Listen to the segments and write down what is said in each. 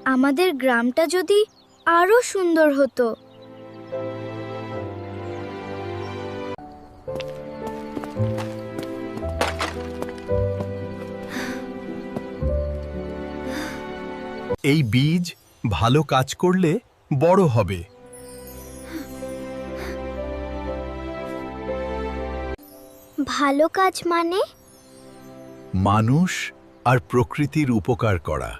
আমাদের গ্রামটা যদি আরো সুন্দর হতো। এই বীজ ভালো কাজ করলে বড় হবে। ভালো কাজ মানে? মানুষ আর প্রকৃতির উপকার করা।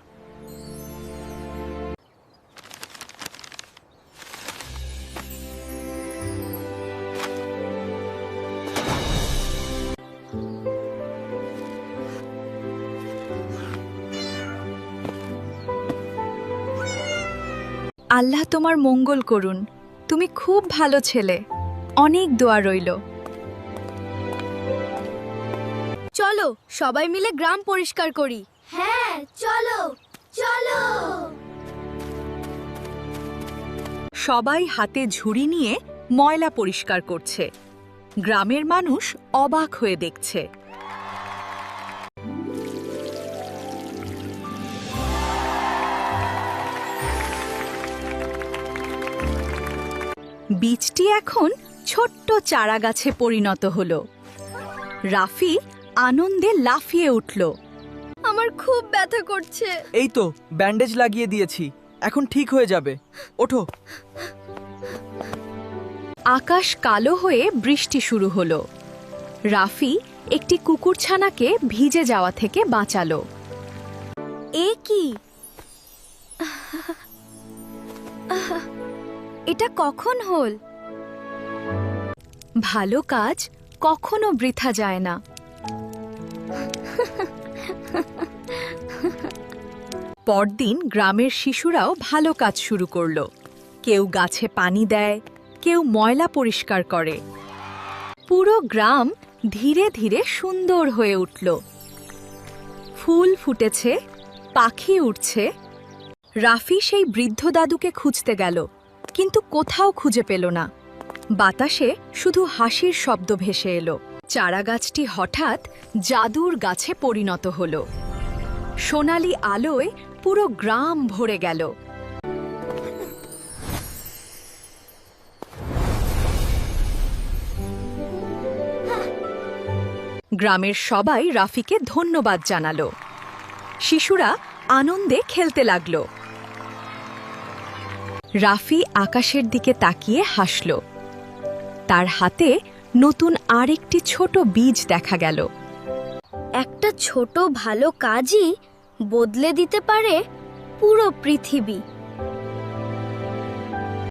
আল্লাহ তোমার মঙ্গল করুন। তুমি খুব ভালো ছেলে। অনেক দোয়া রইল। চলো সবাই মিলে গ্রাম পরিষ্কার করি। হ্যাঁ চলো চলো। সবাই হাতে ঝুড়ি নিয়ে ময়লা পরিষ্কার করছে। গ্রামের মানুষ অবাক হয়ে দেখছে। বীজটি এখন ছোট্ট চারাগাছে পরিণত হলো। রাফি আনন্দে লাফিয়ে উঠল। আমার খুব ব্যথা করছে। এই তো ব্যান্ডেজ লাগিয়ে দিয়েছি, এখন ঠিক হয়ে যাবে। ওঠো। আকাশ কালো হয়ে বৃষ্টি শুরু হলো। রাফি একটি কুকুরছানাকে ভিজে যাওয়া থেকে বাঁচালো। এ কি? এটা কখন হল? ভালো কাজ কখনো বৃথা যায় না। পরদিন গ্রামের শিশুরাও ভালো কাজ শুরু করলো। কেউ গাছে পানি দেয়, কেউ ময়লা পরিষ্কার করে। পুরো গ্রাম ধীরে ধীরে সুন্দর হয়ে উঠল। ফুল ফুটেছে, পাখি উঠছে। রাফি সেই বৃদ্ধ দাদুকে খুঁজতে গেল, কিন্তু কোথাও খুঁজে পেল না। বাতাসে শুধু হাসির শব্দ ভেসে এলো। চারাগাছটি হঠাৎ জাদুর গাছে পরিণত হল। সোনালি আলোয় পুরো গ্রাম ভরে গেল। গ্রামের সবাই রাফিকে ধন্যবাদ জানালো। শিশুরা আনন্দে খেলতে লাগল। রাফি আকাশের দিকে তাকিয়ে হাসল। তার হাতে নতুন আরেকটি ছোট বীজ দেখা গেল। একটা ছোট ভালো কাজই বদলে দিতে পারে পুরো পৃথিবী।